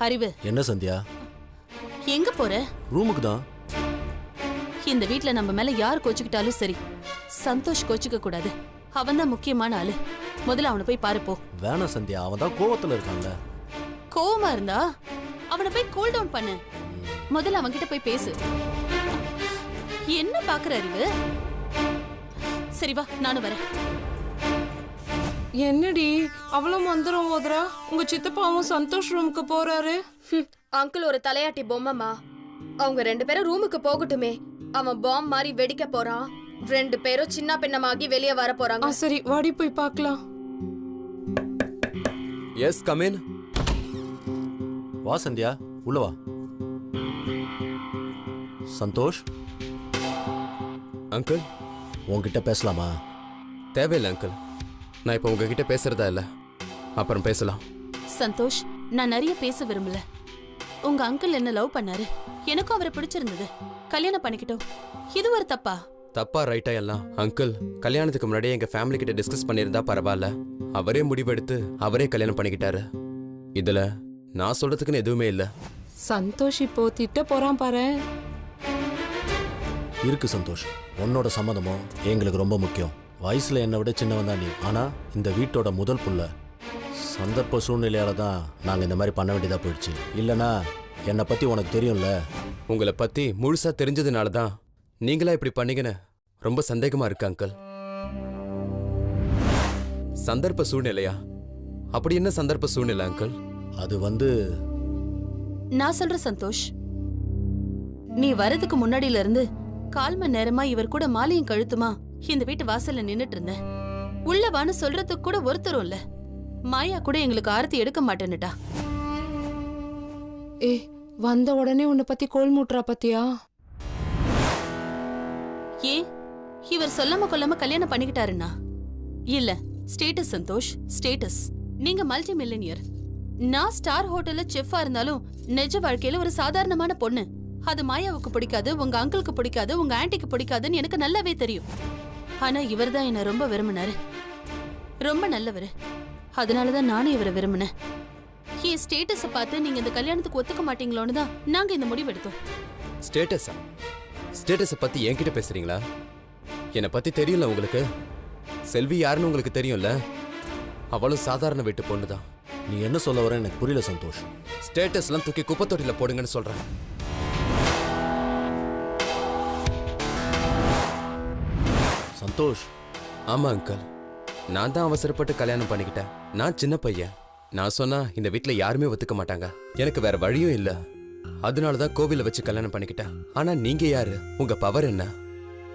அறிவு, என்ன சந்தியா? எங்க போற? ரூமுக்கு தான். இந்த வீட்ல நம்ம மேல யார் கோச்சுக்கிட்டாலும் சரி, சந்தோஷ் கோச்சுக்க கூடாது. அவன் தான் முக்கியமான ஆளு. முதல்ல அவனை போய் பாரு போ. வேணாம் சந்தியா, அவன் தான் கோவத்துல இருக்கான்ல. கோவமா இருந்தா அவனை போய் கூல் டவுன் பண்ணு. முதல்ல அவன்கிட்ட போய் பேசு. என்ன பாக்குற அறிவு? சரி வா, நானும் வரேன். என்னடி அவ்வளவு மந்திரம் ஓதுறா? உங்க சித்தப்பாவும் சந்தோஷ் ரூமுக்கு போறாரு. அங்கிள் ஒரு தலையாட்டி பொம்மைமா. அவங்க 2 பேரும் ரூமுக்கு போகட்டுமே. அவன் பாம் மாதிரி வெடிக்க போறான். 2 பேரும் சின்ன பின்னமாகி வெளியே வர போறாங்க. சரி வாடி போய் பார்க்கலாம். Yes come in. வா சந்தியா, உள்ள வா. சந்தோஷ், அங்கிள் உன்கிட்ட பேசலாமா? தேவையில்லை அங்கிள். நான் இப்போ உங்ககிட்ட பேசுறதா இல்லை, அப்புறம் பேசலாம். சந்தோஷ், நான் நிறைய பேச விரும்பல. உங்க அங்கிள் என்ன லவ் பண்ணாரு, எனக்கும் அவரை பிடிச்சிருந்தது. கல்யாணம் பண்ணிக்கிட்டோம். இது ஒரு தப்பா? தப்பா ரைட்டா எல்லாம் அங்கிள் கல்யாணத்துக்கு முன்னாடியே எங்க ஃபேமிலி கிட்ட டிஸ்கஸ் பண்ணியிருந்தா பரவாயில்ல. அவரே முடிவெடுத்து அவரே கல்யாணம் பண்ணிக்கிட்டாரு. இதுல நான் சொல்றதுக்குன்னு எதுவுமே இல்லை. சந்தோஷ் இப்போ திட்ட போறான் பாரு. இருக்கு சந்தோஷ், உன்னோட சம்மதமும் எங்களுக்கு ரொம்ப முக்கியம். வயசுல என்னை விட சின்னவன் தான் நீ. ஆனா இந்த வீட்டோட முதல் புள்ள. சந்தர்ப்ப சூழ்நிலையால தான் நாங்க இந்த மாதிரி பண்ண வேண்டியதா போயிடுச்சு. இல்லனா என்னை பத்தி உனக்கு தெரியும்ல. உங்களை பத்தி முழுசா தெரிஞ்சதுனால தான் நீங்களா இப்படி பண்ணீங்கன்னு ரொம்ப சந்தேகமா இருக்கு அங்கிள். சந்தர்ப்ப சூழ்நிலையா? அப்படி என்ன சந்தர்ப்ப சூழ்நிலை அங்கிள்? அது நான் சொல்ற சந்தோஷ், நீ வரதுக்கு முன்னாடியில இருந்து 1/4 மணி நேரமா இவர் கூட மாலையும் கழுத்துமா இந்த வீட்டு வாசல்ல நின்னுட்டு இருந்தேன். உள்ள வான்னு சொல்றதுக்கு கூட ஒருத்தரும் இல்ல. மாயா கூட எங்களுக்கு ஆரத்தி எடுக்க மாட்டேன்னுட்டா. ஏ, வந்த உடனே உன்னை பத்தி கோல் மூட்டுறா பத்தியா? ஏன் இவர் சொல்லாம கொல்லாம கல்யாணம் பண்ணிக்கிட்டாருன்னா? இல்ல, ஸ்டேட்டஸ் சந்தோஷ், ஸ்டேட்டஸ். நீங்க மல்டி மில்லியனியர். நான் ஸ்டார் ஹோட்டல்ல செஃப்பா இருந்தாலும் நிஜ வாழ்க்கையில ஒரு சாதாரணமான பொண்ணு. அது மாயாவுக்கு பிடிக்காது, உங்க அங்கிளுக்கு பிடிக்காது, உங்க ஆன்ட்டிக்கு பிடிக்காதுன்னு எனக்கு நல்லாவே தெரியும். ஆனா இவர் தான் என்ன ரொம்ப விரும்பினாரு. ரொம்ப நல்லவர். அதனாலதான் நானும் இவரை விரும்பினேன். என் ஸ்டேட்டஸை பார்த்து நீங்க இந்த கல்யாணத்துக்கு ஒத்துக்க மாட்டீங்களோன்னு தான் நாங்க இந்த முடிவு எடுத்தோம். ஸ்டேட்டஸா? ஸ்டேட்டஸை பத்தி என்கிட்ட பேசுறீங்களா? என்னை பத்தி தெரியல உங்களுக்கு? செல்வி யாருன்னு உங்களுக்கு தெரியும்ல? அவளும் சாதாரண வீட்டு பொண்ணுதான். நீ என்ன சொல்ல வர எனக்கு புரியல சந்தோஷ். ஸ்டேட்டஸ்லாம் தூக்கி குப்பை தொட்டில போடுங்கன்னு சொல்றேன். சந்தோஷ். ஆமா அங்கிள், நான் தான் அவசரப்பட்டு கல்யாணம் பண்ணிக்கிட்டேன். நான் சின்ன பையன். நான் சொன்னா இந்த வீட்ல யாருமே ஒத்துக்க மாட்டாங்க. எனக்கு வேற வழியும் இல்ல. அதனாலதான் கோவில வச்சு கல்யாணம் பண்ணிக்கிட்டேன். ஆனா நீங்க யாரு? உங்க பவர் என்ன?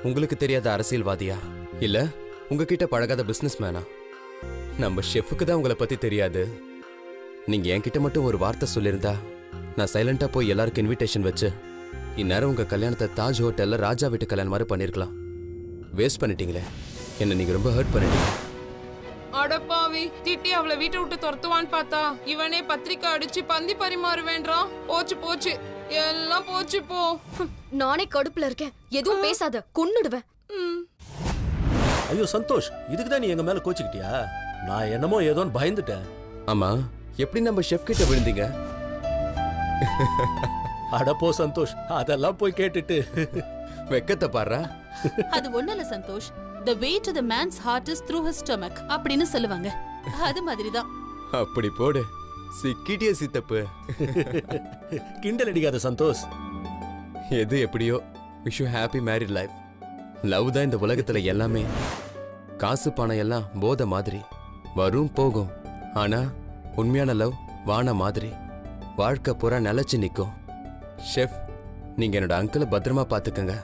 உங்களுக்கு தெரியாத அரசியல்வாதியா, இல்ல உங்ககிட்ட பழகாத பிசினஸ் மேனா? நம்ம ஷெஃப்க்கு தான் உங்களை பத்தி தெரியாது. நீங்க என்கிட்ட மட்டும் ஒரு வார்த்தை சொல்லியிருந்தா நான் சைலண்டா போய் எல்லாருக்கும் இன்விடேஷன் வச்சு இந்நேரம் உங்க கல்யாணத்தை தாஜ் ஹோட்டல்ல ராஜா வீட்டு கல்யாணம் மாதிரி பண்ணிருக்கலாம். வேஸ்ட் பண்ணிட்டீங்களே. என்ன நீங்க ரொம்ப ஹர்ட் பண்ணிட்டீங்க. அடப்பாவி, திட்டி அவளை வீட்டை விட்டு துரத்துவான்னு பார்த்தா இவனே பத்திரிக்கை அடிச்சு பந்தி பரிமாறு வேண்டாம். போச்சு போச்சு, எல்லாம் போச்சு போ. நானே கடுப்புல இருக்கேன். எதுவும் பேசாத, கொன்னுடுவேன். ஐயோ சந்தோஷ், இதுக்கு தான் நீ எங்க மேல கோச்சிக்கிட்டியா? நான் என்னமோ ஏதோன்னு பயந்துட்டேன். ஆமா, எப்படி நம்ம ஷெஃப் கிட்ட விழுந்தீங்க? அடப்போ சந்தோஷ், அதெல்லாம் போய் கேட்டுட்டு வெக்கத்தை பாடுறா. அது ஒண்ணுல Santhosh, the way to the man's heart is through his stomach அப்படின்னு சொல்லுவாங்க. அது மாதிரிதான். அப்படி போடு. சிக்கிட்டிய சித்தப்பு. கிண்டல் அடிக்காத சந்தோஷ். எது எப்படியோ, wish you happy married life. Love தான் இந்த உலகத்துல எல்லாமே. காசு பணம் எல்லாம் போத மாதிரி வரும் போகும். ஆனா உண்மையான லவ் வான மாதிரி வாழ்க்கை பூரா நிலைச்சு நிற்கும். ஷெஃப், நீங்க என்னோட அங்கிளை பத்திரமா பாத்துக்கங்க.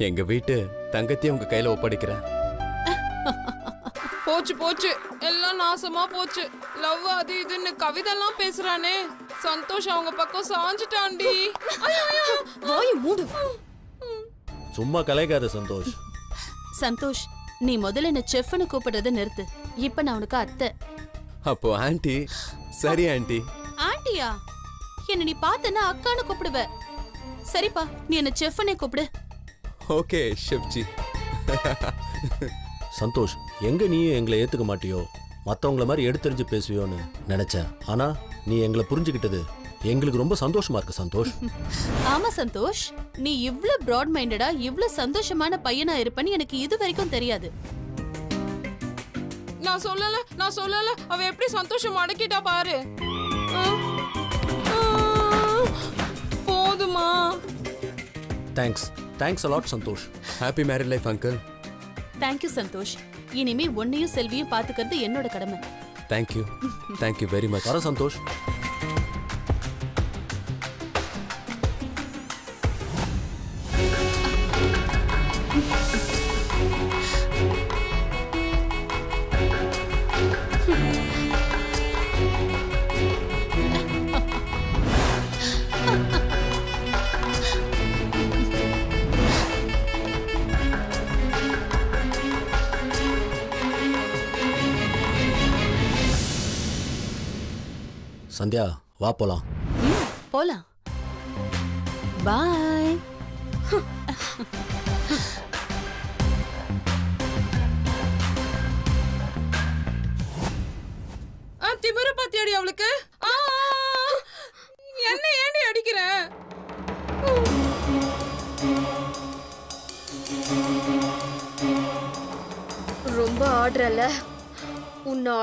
எங்க வீட்டு தங்கத்தையும் உங்க கையில ஒப்படைக்கிறேன். போச்சு போச்சு, எல்லாம் நாசமா போச்சு. லவ் அது இதுன்னு கவிதெல்லாம் பேசுறானே சந்தோஷ் அவங்க பக்கம் சாஞ்சிட்டான்டி. வாயை மூடு. சும்மா கலைக்காத சந்தோஷ். சந்தோஷ், நீ முதல்ல என்ன செஃப்னு கூப்பிடுறத நிறுத்து. இப்ப நான் உனக்கு அத்தை. அப்போ ஆன்ட்டி. சரி ஆன்ட்டி. ஆண்டியா? என்ன நீ பார்த்தனா அக்கான்னு கூப்பிடுவ. சரிப்பா, நீ என்ன செஃப்னே கூப்பிடு. ஓகே ஷெஃப்ஜி. சந்தோஷ், எங்க நீயும் எங்களை ஏத்துக்க மாட்டியோ? மற்றவங்கள மாதிரி எடுத்தெறிஞ்சு பேசுவியோன்னு நினைச்சேன். ஆனா நீ எங்களை புரிஞ்சுக்கிட்டது எங்களுக்கு ரொம்ப சந்தோஷமா இருக்கு சந்தோஷ். ஆமா சந்தோஷ், நீ இவ்ளோ பிராட் மைண்டடா இவ்ளோ சந்தோஷமான பையனா இருப்பன்னு எனக்கு இது வரைக்கும் தெரியாது. நான் சொல்லல அவ எப்படி சந்தோஷம் அடக்கிட்டா பாரு. போதுமா? Thanks a lot Santhosh. Happy married life uncle. Thank you Santhosh. இனிமே உன்னையும் செல்வியும் பாத்துக்கிறது என்னோட கடமை. Thank you very much. வர சந்தோஷ். சந்தியா வா போலாம். போலாம். பாய். திமிர பாத்தியாடி அவளுக்கு? என்ன ஏண்டி அடிக்கிற? ரொம்ப ஆடுறல உன்னை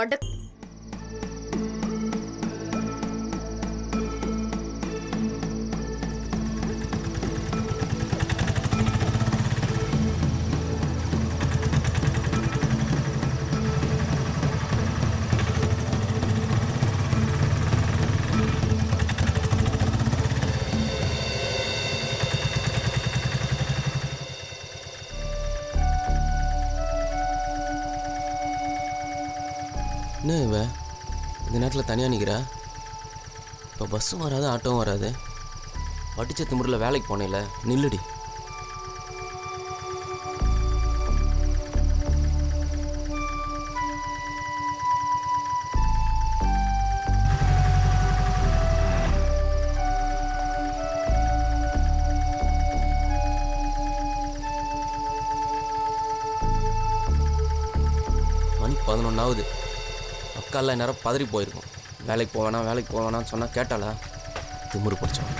என்ன இவ இந்த நேரத்தில் தனியாக நிற்கிறா? இப்போ பஸ்ஸும் வராது, ஆட்டோவும் வராது. படித்த திமுறில் வேலைக்கு போனேல, நில்லுடி. மணி 11 அக்காலாம் நேரம் பதறி போயிருக்கும். வேலைக்கு போவேணான்னு சொன்னால் கேட்டாளா? திமுரு பிடிச்சோம்.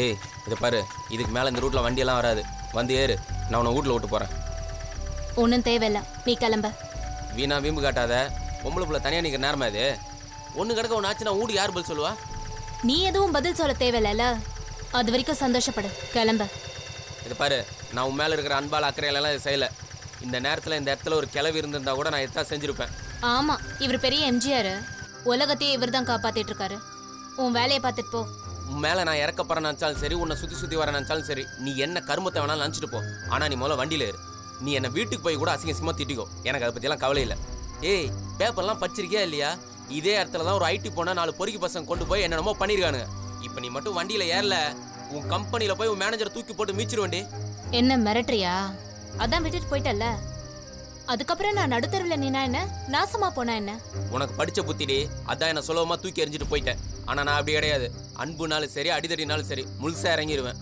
ஏய் இதை பாரு, இதுக்கு மேலே இந்த ரூட்டில் வண்டியெல்லாம் வராது. வந்து ஏறு, நான் உன்னை வீட்டில் விட்டு போகிறேன். ஒன்றும் தேவையில்ல, நீ கிளம்ப. வீணா வீம்பு காட்டாத. பொம்பளை பிள்ளை தனியாக நிற்கிற நேரமா இது? ஒன்று கிடக்க ஒன்று ஆச்சுன்னா வீடு யார் பதில் சொல்லுவா? நீ எதுவும் பதில் சொல்ல தேவையில்ல. அது வரைக்கும் சந்தோஷப்படு, கிளம்ப. இது பாரு, நான் உன் மேலே இருக்கிற அன்பால் அக்கறையிலலாம் இது செய்யலை. இந்த நேரத்தில் இந்த இடத்துல ஒரு கிளவி இருந்திருந்தா கூட நான் எத்தான் செஞ்சுருப்பேன். ஆமாம், இவர் பெரிய எம்ஜிஆர். உலகத்தையே இவர் தான் காப்பாற்றிட்டு இருக்காரு. உன் வேலையை பார்த்துட்டு போ. உன் மேலே நான் இறக்க போகிறேன் நினச்சாலும் சரி, உன்னை சுற்றி வர நினச்சாலும் சரி, நீ என்ன கருமத்தை வேணாலும் நினச்சிட்டு போ. ஆனால் நீ முதல்ல வண்டியில் ஏறு. நீ என்னை வீட்டுக்கு போய் கூட அசிங்கமாக திட்டிக்கோ, எனக்கு அதை பற்றியெல்லாம் கவலை இல்லை. ஏய், பேப்பர்லாம் படிச்சிருக்கியா இல்லையா? இதே இடத்துல தான் ஒரு ஐடி போனால் 4 பொறுக்கி பசங்க கொண்டு போய் என்னென்னமோ பண்ணியிருக்கானுங்க. இப்போ நீ மட்டும் வண்டியில் ஏறல, உன் கம்பெனியில் போய் உன் மேனேஜரை தூக்கி போட்டு மீச்சிருவேண்டி. என்ன மிரட்டுறியா? அதான் விட்டுட்டு போயிட்டல்ல, அதுக்கப்புறம் நான் நடுத்தருவில் நின்னா என்ன, நாசமா போனா என்ன? உனக்கு படித்த புத்திடி, அதான் என்ன சுலபமாக தூக்கி எறிஞ்சிட்டு போயிட்டேன். ஆனால் நான் அப்படி கிடையாது. அன்புனாலும் சரி, அடிதடினாலும் சரி, முழுசாக இறங்கிடுவேன்.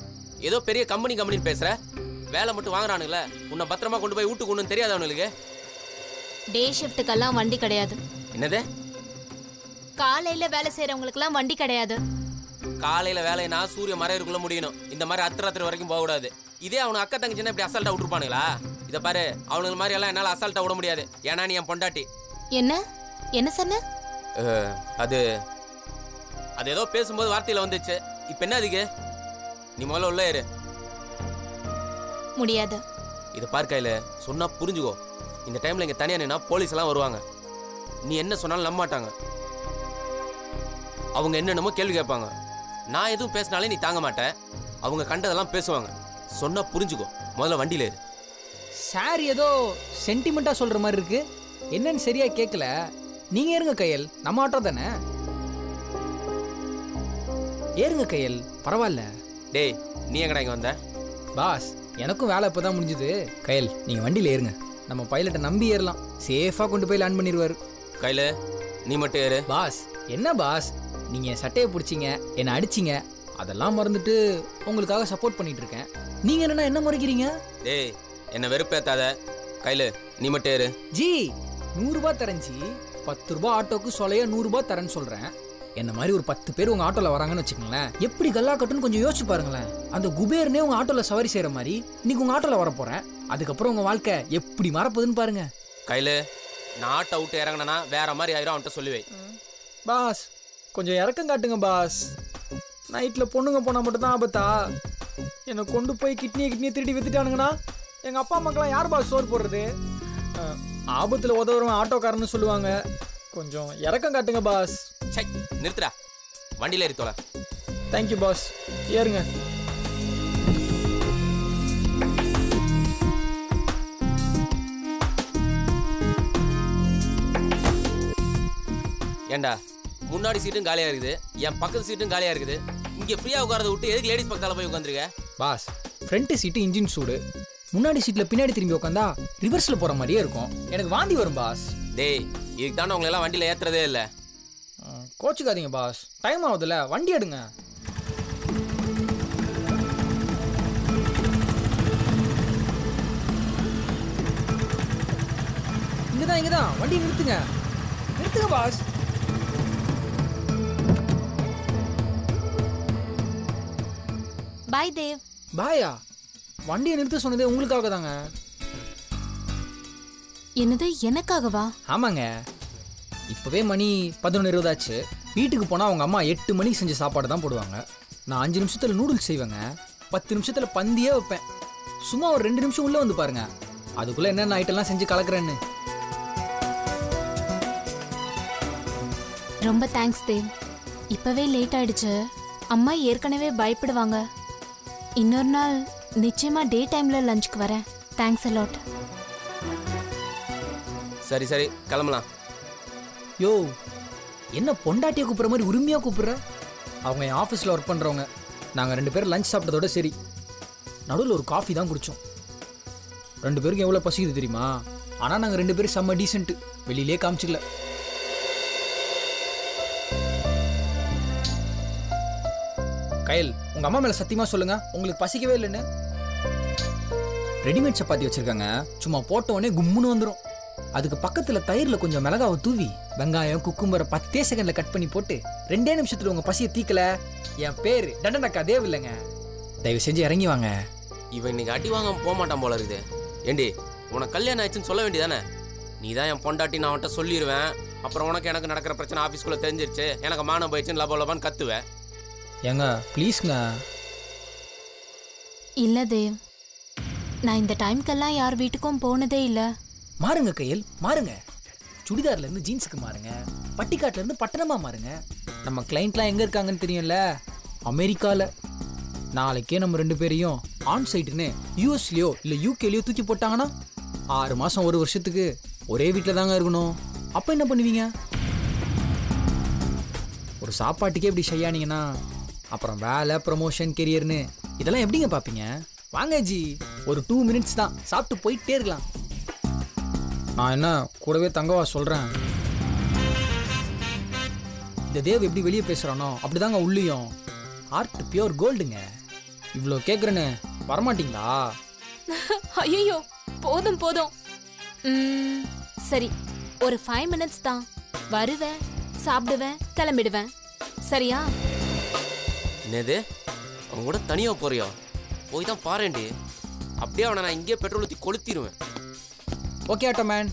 ஏதோ பெரிய கம்பெனி பேசுகிற, வேலை மட்டும் வாங்குறானுங்களே, உன்னை பத்திரமா கொண்டு போய் வீட்டுக்கு ஒன்றும் தெரியாது அவனுக்கு. டே ஷிஃப்ட்டுக்கெல்லாம் வண்டி கிடையாது. என்னது? காலையில் வேலை செய்கிறவங்களுக்குலாம் வண்டி கிடையாது. காலையில் வேலைனா சூரிய மறைவுக்குள்ள முடியணும். இந்த மாதிரி அர்த்தராத்திரி வரைக்கும் போகக்கூடாது. இதே அவனுக்கு அக்கா தங்கச்சின்னா இப்படி அசால்ட்டாக விட்டுருப்பானுங்களா? இதை பாரு, அவனுக்கு மாதிரி எல்லாம் என்னால் அசால்ட்டாக விட முடியாது. ஏன்னா நீ என் பொண்டாட்டி. என்ன சொன்ன? அது ஏதோ பேசும்போது வார்த்தையில் வந்துச்சு. இப்போ என்ன அதுக்கு? நீ முதல்ல உள்ள ஏறு. முடியாது. இதை பார்க்கையில் சொன்னா புரிஞ்சுக்கோ. இந்த டைம்ல இங்கே தனியாக நின்னா போலீஸ் எல்லாம் வருவாங்க. நீ என்ன சொன்னாலும் நம்ப மாட்டாங்க. அவங்க என்னென்னமோ கேள்வி கேட்பாங்க. நான் எதுவும் பேசினாலே நீ தாங்க மாட்டேன். அவங்க கண்டதெல்லாம் பேசுவாங்க. சொன்னா புரிஞ்சுக்கோ, முதல்ல வண்டியில் ஏறு. சார் ஏதோ சென்டிமெண்ட்டாக சொல்கிற மாதிரி இருக்கு. என்னன்னு சரியா கேட்கல. நீங்கள் ஏறுங்க கையல், நம்ம ஆட்டோ தானே. ஏறுங்க கையல், பரவாயில்ல. டேய், நீ எங்கடா இங்கே வந்த? பாஸ், எனக்கும் வேலை இப்போ தான் முடிஞ்சுது. கையல், நீங்கள் வண்டியில் ஏறுங்க. நம்ம பைலட்டை நம்பி ஏறலாம். சேஃபாக கொண்டு போய் லேண்ட் பண்ணிடுவார். கையில நீ மட்டும் ஏறு. பாஸ் என்ன பாஸ், நீங்க என் சட்டையை பிடிச்சிங்க, என்னை அடிச்சிங்க, அதெல்லாம் மறந்துட்டு உங்களுக்காக சப்போர்ட் பண்ணிட்டு இருக்கேன். நீங்க என்னன்னா என்ன முறைக்கிறீங்க? டேய் என்ன வெறுப்பேத்தாத. கையில நீ மட்டும் ஏறு. ஜி 100 ரூபாய் தரேன் ஜி. 10 ரூபாய் ஆட்டோக்கு சொல்லையா 100 ரூபாய் தரேன்னு சொல்றேன். என்ன மாதிரி ஒரு 10 பேர் உங்க ஆட்டோல வராங்கன்னு வச்சுக்கோங்களேன், எப்படி கல்லா கட்டுன்னு கொஞ்சம் யோசிச்சு பாருங்களேன். அந்த குபேர்னே உங்க ஆட்டோல சவாரி செய்யற மாதிரி இன்னைக்கு உங்க ஆட்டோல வர போறேன். அதுக்கப்புறம் உங்க வாழ்க்கை எப்படி மாறப்போகுதுன்னு பாருங்க. கையில நான் ஆட்டை விட்டு இறங்கினா வேற மாதிரி ஆயிரும் அவன்கிட்ட சொல்லுவேன். பாஸ் கொஞ்சம் இறக்கம் காட்டுங்க பாஸ். நைட்ல பொண்ணுங்க போனா மட்டும் தான் ஆபத்தா? என்னை கொண்டு போய் கிட்னியை திருடி வித்துட்டானுங்கன்னா எங்க அப்பா அம்மாக்கெல்லாம் யார் பாஸ் சோறு போடுறது? ஆபத்துல உதவுறவன் ஆட்டோக்காரன்னு சொல்லுவாங்க. கொஞ்சம் இறக்கம் காட்டுங்க பாஸ். சை நிறுத்துடா, வண்டியில ஏறி தோல. தேங்க்யூ பாஸ், ஏறுங்க. ஏண்டா முன்னாடி சீட்டும் காலியா இருக்குது, என் பக்கத்து சீட்டும் காலியா இருக்குது. இங்க ஃப்ரீயா உட்காரத விட்டு எதுக்கு லேடிஸ் பக்கத்தால போய் உட்காந்துருக்க? பாஸ் ஃப்ரண்ட் சீட்டு இன்ஜின் சூடு, முன்னாடி சீட்ல பின்னாடி திரும்பி உட்காந்தா ரிவர்ஸ்ல போற மாதிரியே இருக்கும். எனக்கு வாந்தி வரும் பாஸ். டேய் இதுக்கு தானே உங்களை எல்லாம் வண்டியில ஏத்துறதே இல்ல. கோச்சுக்காதீங்க பாஸ், டைம் ஆகுதுல்ல, வண்டி எடுங்க. இங்கதான் வண்டி நிறுத்துங்க பாஸ். பாய் தேவ். பாயா? வண்டியை நிறுத்த சொன்னதே உங்களுக்காக தாங்க. என்னது எனக்காகவா? ஆமாங்க, இப்போவே மணி 11:20 ஆச்சு. வீட்டுக்கு போனால் அவங்க அம்மா 8 மணிக்கு செஞ்ச சாப்பாடு தான் போடுவாங்க. நான் 5 நிமிஷத்தில் நூடுல்ஸ் செய்வேங்க, 10 நிமிஷத்தில் பந்தியே வைப்பேன். சும்மா ஒரு 2 நிமிஷம் உள்ளே வந்து பாருங்க, அதுக்குள்ளே என்னென்ன ஐட்டம்லாம் செஞ்சு கலக்குறேன்னு. ரொம்ப தேங்க்ஸ் தேவ். இப்பவே லேட் ஆயிடுச்சு, அம்மா ஏற்கனவே பயப்படுவாங்க. இன்னொரு நாள் நிச்சயமா டே டைம்ல லஞ்சுக்கு வரேன். Thanks a lot. சரி சரி கிளம்பலாம். யோ என்ன பொண்டாட்டியை கூப்பிட்ற மாதிரி உரிமையாக கூப்பிட்ற? அவங்க என் ஆஃபீஸில் ஒர்க் பண்ணுறவங்க. நாங்கள் 2 பேரும் லஞ்ச் சாப்பிட்டதோட சரி, நடுவில் ஒரு காஃபி தான் குடித்தோம். 2 பேருக்கும் எவ்வளோ பசிக்குது தெரியுமா? ஆனால் நாங்கள் 2 பேரும் செம்ம டீசென்ட்டு, வெளியிலே காமிச்சிக்கல. கயல், உங்கள் அம்மா மேலே சத்தியமாக சொல்லுங்க, உங்களுக்கு பசிக்கவே இல்லைன்னு. ரெடிமேட் சப்பாத்தி வச்சுருக்காங்க, சும்மா போட்டோடனே கும்முன்னு வந்துடும். அதுக்கு பக்கத்தில் தயிரில் கொஞ்சம் மிளகாவை தூவி வெங்காயம் குக்கும்பரை 10 செகண்டில் கட் பண்ணி போட்டு 2 நிமிஷத்தில் உங்கள் பசியை தீக்கல. என் பேர் டண்டனக்கா தேவ் இல்லைங்க. தயவு செஞ்சு இறங்கி வாங்க. இவன் இன்னைக்கு அடி வாங்க போக மாட்டான் போல இருக்குது. ஏண்டி உனக்கு கல்யாணம் ஆயிடுச்சுன்னு சொல்ல வேண்டியதானே? நீ தான் என் பொண்டாட்டி, நான் அவன்கிட்ட சொல்லிடுவேன். அப்புறம் உனக்கு எனக்கு நடக்கிற பிரச்சனை ஆஃபீஸ்க்குள்ளே தெரிஞ்சிருச்சு, எனக்கு மானம் போயிடுச்சுன்னு லபா லபான்னு கத்துவேன். ஏங்க ப்ளீஸ்ங்க. இல்ல தேவ், நான் இந்த டைம்க்கெல்லாம் யார் வீட்டுக்கும் போனதே இல்ல. மாறுங்க கையில், மாறுங்க. சுடிதார்ல இருந்து ஜீன்ஸுக்கு மாறுங்க, பட்டிக்காட்டுல இருந்து பட்டணமா மாறுங்க. நம்ம கிளைண்ட்லாம் எங்க இருக்காங்கன்னு தெரியும்ல, அமெரிக்கால. நாளைக்கே நம்ம 2 பேரையும் ஆன் சைட்டுன்னு யூஎஸ்லயோ இல்ல யூகேலயோ தூக்கி போட்டாங்கன்னா 6 மாசம் 1 வருஷத்துக்கு ஒரே வீட்டில் தாங்க இருக்கணும். அப்ப என்ன பண்ணுவீங்க? ஒரு சாப்பாட்டுக்கே இப்படி செய்யானீங்கன்னா அப்புறம் வேலை, ப்ரமோஷன், கெரியர்னு இதெல்லாம் எப்படிங்க பார்ப்பீங்க? வாங்க ஜி, ஒரு 2 மினிட்ஸ் தான், சாப்பிட்டு போயிட்டே இருக்கலாம். நான் என்ன கூடவே தங்கவா சொல்கிறேன். இந்த தேவ் எப்படி வெளியே பேசுகிறானோ அப்படிதாங்க உள்ளியும். Art pure கோல்டுங்க. இவ்வளோ கேட்குறேன்னு வரமாட்டீங்களா? ஐயோ போதும் போதும். சரி, ஒரு 5 மினிட்ஸ் தான். வருவேன், சாப்பிடுவேன், கிளம்பிடுவேன். சரியா? என்னது அவங்க கூட தனியாக போறியோ? போய் தான் பாருண்டி, அப்படியே அவனை நான் இங்கேயே பெட்ரோல் ஊற்றி கொளுத்திடுவேன். ஓகே ஆட்டோ மேன்,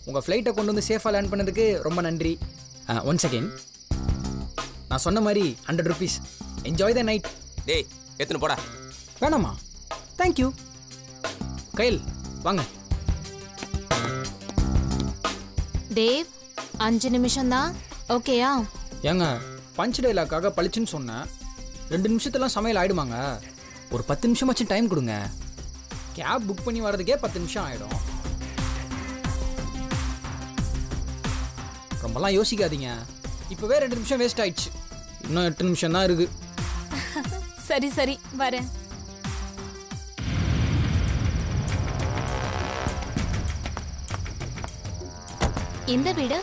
உங்கள் ஃப்ளைட்டை கொண்டு வந்து சேஃபாக லேண்ட் பண்ணதுக்கு ரொம்ப நன்றி. 1 செகண்ட், நான் சொன்ன மாதிரி 100 rupees. Enjoy the night. டேய் எத்தனை போடா. வேணாமா? தேங்க்யூ. கையில் வாங்க. தேவ் 5 நிமிஷம் தான், ஓகேயா? ஏங்க பஞ்ச் டைலாக்காக பளிச்சுன்னு சொன்னேன். 2 நிமிஷத்துலாம் சமையல் ஆயிடுமாங்க? ஒரு 10 நிமிஷமாச்சும் டைம் கொடுங்க. கேப் புக் பண்ணி வர்றதுக்கே 10 நிமிஷம் ஆகிடும். ரொம்பலாம் யோசிக்காதீங்க. இப்போவே 2 நிமிஷம் வேஸ்ட் ஆயிடுச்சு, இன்னும் 8 நிமிஷம் தான் இருக்கு. சரி சரி வரேன். இந்த வீடு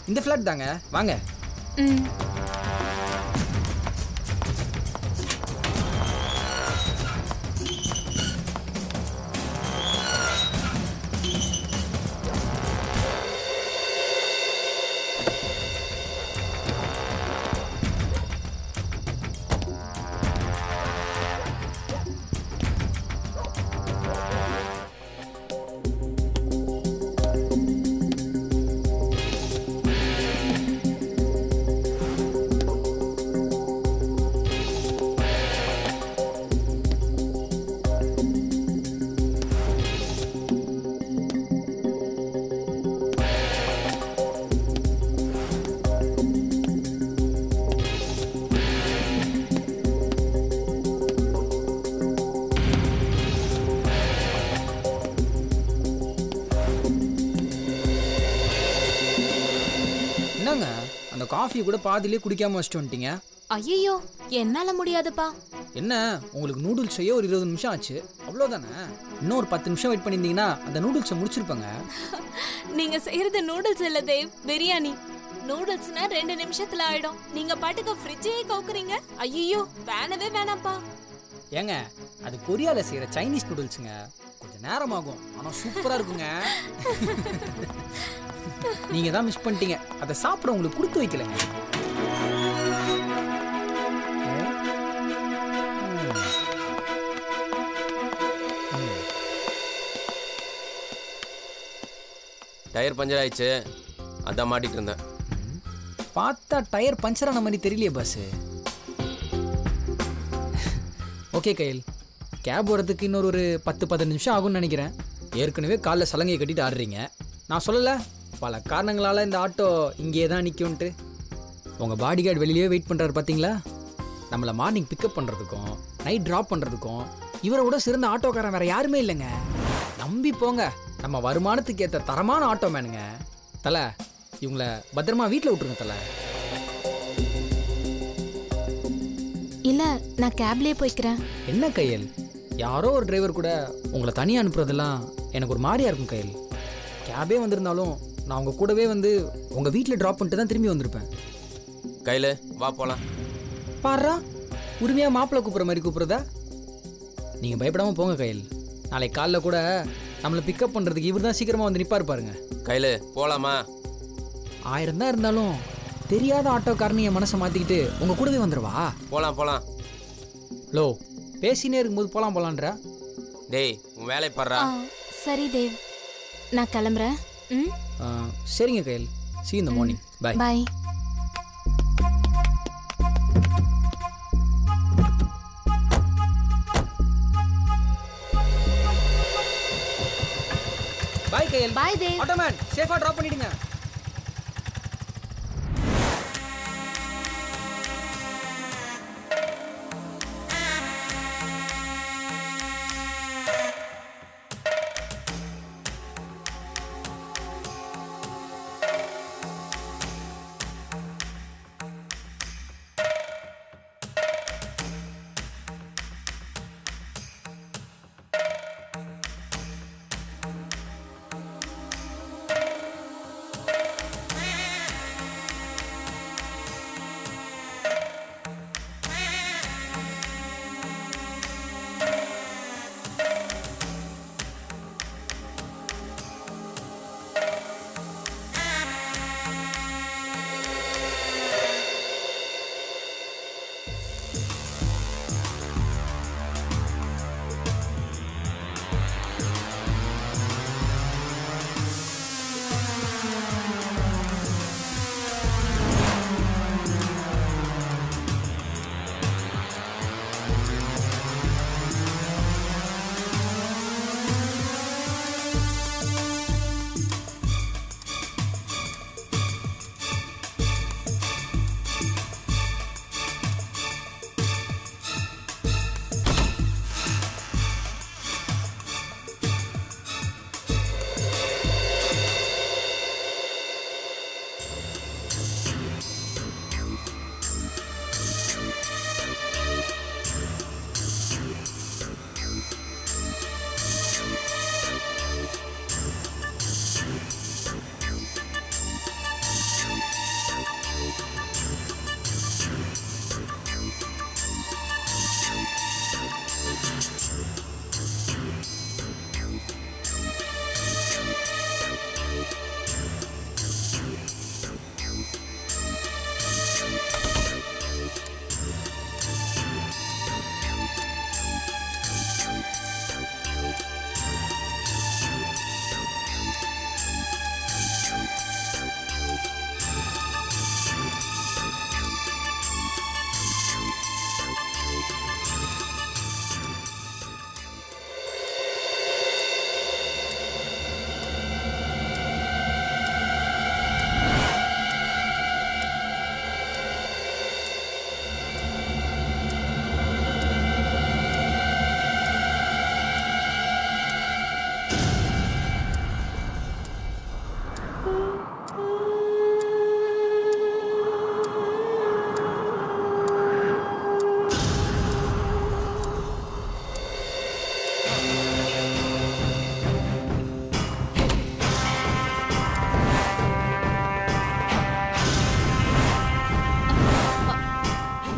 இந்த ஃப்ளாட் தாங்க, வாங்க. ம். என்னங்க அந்த காஃபி கூட பாதியிலே குடிக்காம வச்சுட்டு வந்துட்டீங்க? ஐயையோ என்னால முடியாதுப்பா. என்ன உங்களுக்கு நூடுல்ஸ் செய்ய ஒரு 20 நிமிஷம் ஆச்சு, அவ்வளோதானே? இன்னும் ஒரு 10 நிமிஷம் வெயிட் பண்ணியிருந்தீங்கன்னா அந்த நூடுல்ஸை முடிச்சிருப்பாங்க. நீங்க செய்யறது நூடுல்ஸ் இல்ல தேவ், பிரியாணி. நூடுல்ஸ்னா 2 நிமிஷத்துல ஆயிடும். நீங்க பாட்டுக்கு ஃப்ரிட்ஜே கவுக்குறீங்க. ஐயோ வேணவே வேணாம்ப்பா. ஏங்க அது கொரியால செய்யற சைனீஸ் நூடுல்ஸுங்க, கொஞ்சம் நேரமாகும், ஆனால் சூப்பராக இருக்குங்க. நீங்க தான் மிஸ் பண்ணிட்டீங்க, அதை சாப்பிட உங்களுக்கு கொடுத்து வைக்கலங்க. டயர் பஞ்சர் ஆயிடுச்சு, அதான் மாட்டிட்டு இருந்தேன். பார்த்தா டயர் பஞ்சர் ஆன மாதிரி தெரியலையே பாஸ். ஓகே கையில், கேப் வரதுக்கு இன்னொரு ஒரு 10-15 நிமிஷம் ஆகும்னு நினைக்கிறேன். ஏற்கனவே காலைல சலங்கையை கட்டிட்டு ஆடுறீங்க. நான் சொல்லலை பல காரணங்களால் இந்த ஆட்டோ இங்கேயே தான் நிற்கும்ன்ட்டு. உங்கள் பாடி கார்டு வெளியிலேயே வெயிட் பண்ணுறாரு பார்த்தீங்களா? நம்மளை மார்னிங் பிக்கப் பண்ணுறதுக்கும் நைட் ட்ராப் பண்ணுறதுக்கும் இவரை விட சிறந்த ஆட்டோக்காரன் வேறு யாருமே இல்லைங்க. நம்பி போங்க, நம்ம வருமானத்துக்கு ஏற்ற தரமான ஆட்டோ மேனுங்க. தலை, இவங்களை பத்திரமா வீட்டில் விட்டுருங்க தலை. இல்ல நான் கேப்லயே போய்க்கிறேன். என்ன கையல், யாரோ ஒரு டிரைவர் கூட உங்களை தனியாக அனுப்புறதெல்லாம் எனக்கு ஒரு மாதிரியா இருக்கும் கையல். கேபே வந்திருந்தாலும் நான் உங்கள் கூடவே வந்து உங்கள் வீட்டில் ட்ராப் பண்ணிட்டு தான் திரும்பி வந்திருப்பேன். கையில் வா போகலாம். பாடுறா, உரிமையாக மாப்பிள்ளை கூப்பிட்ற மாதிரி கூப்பிட்றதா? நீங்கள் பயப்படாமல் போங்க கையல். நாளைக்கு காலைல கூட நம்மளை பிக்கப் பண்ணுறதுக்கு இவர் தான் சீக்கிரமாக வந்து நிற்பார் பாருங்க. கையில் போகலாமா? 1000 தான் இருந்தாலும் தெரியாத ஆட்டோக்காரன் என் மனசை மாற்றிக்கிட்டு உங்கள் கூடவே வந்துடுவா. போகலாம் போகலாம். லோ, பேசினே இருக்கும்போது போகலாம் போகலான்றா. டேய் உன் வேலை பாடுறா. சரி தேவ், நான் கிளம்புறேன். ம், சரிங்க கையல், see you in the morning. Bye. Bye. Bye Kayal. Bye Dev. Auto man சேஃபாக ட்ராப் பண்ணிடுங்க.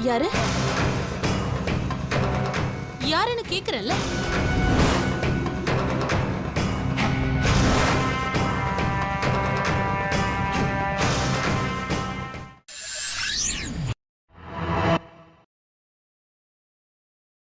யாரு யாருன்னு கேக்குறேன்ல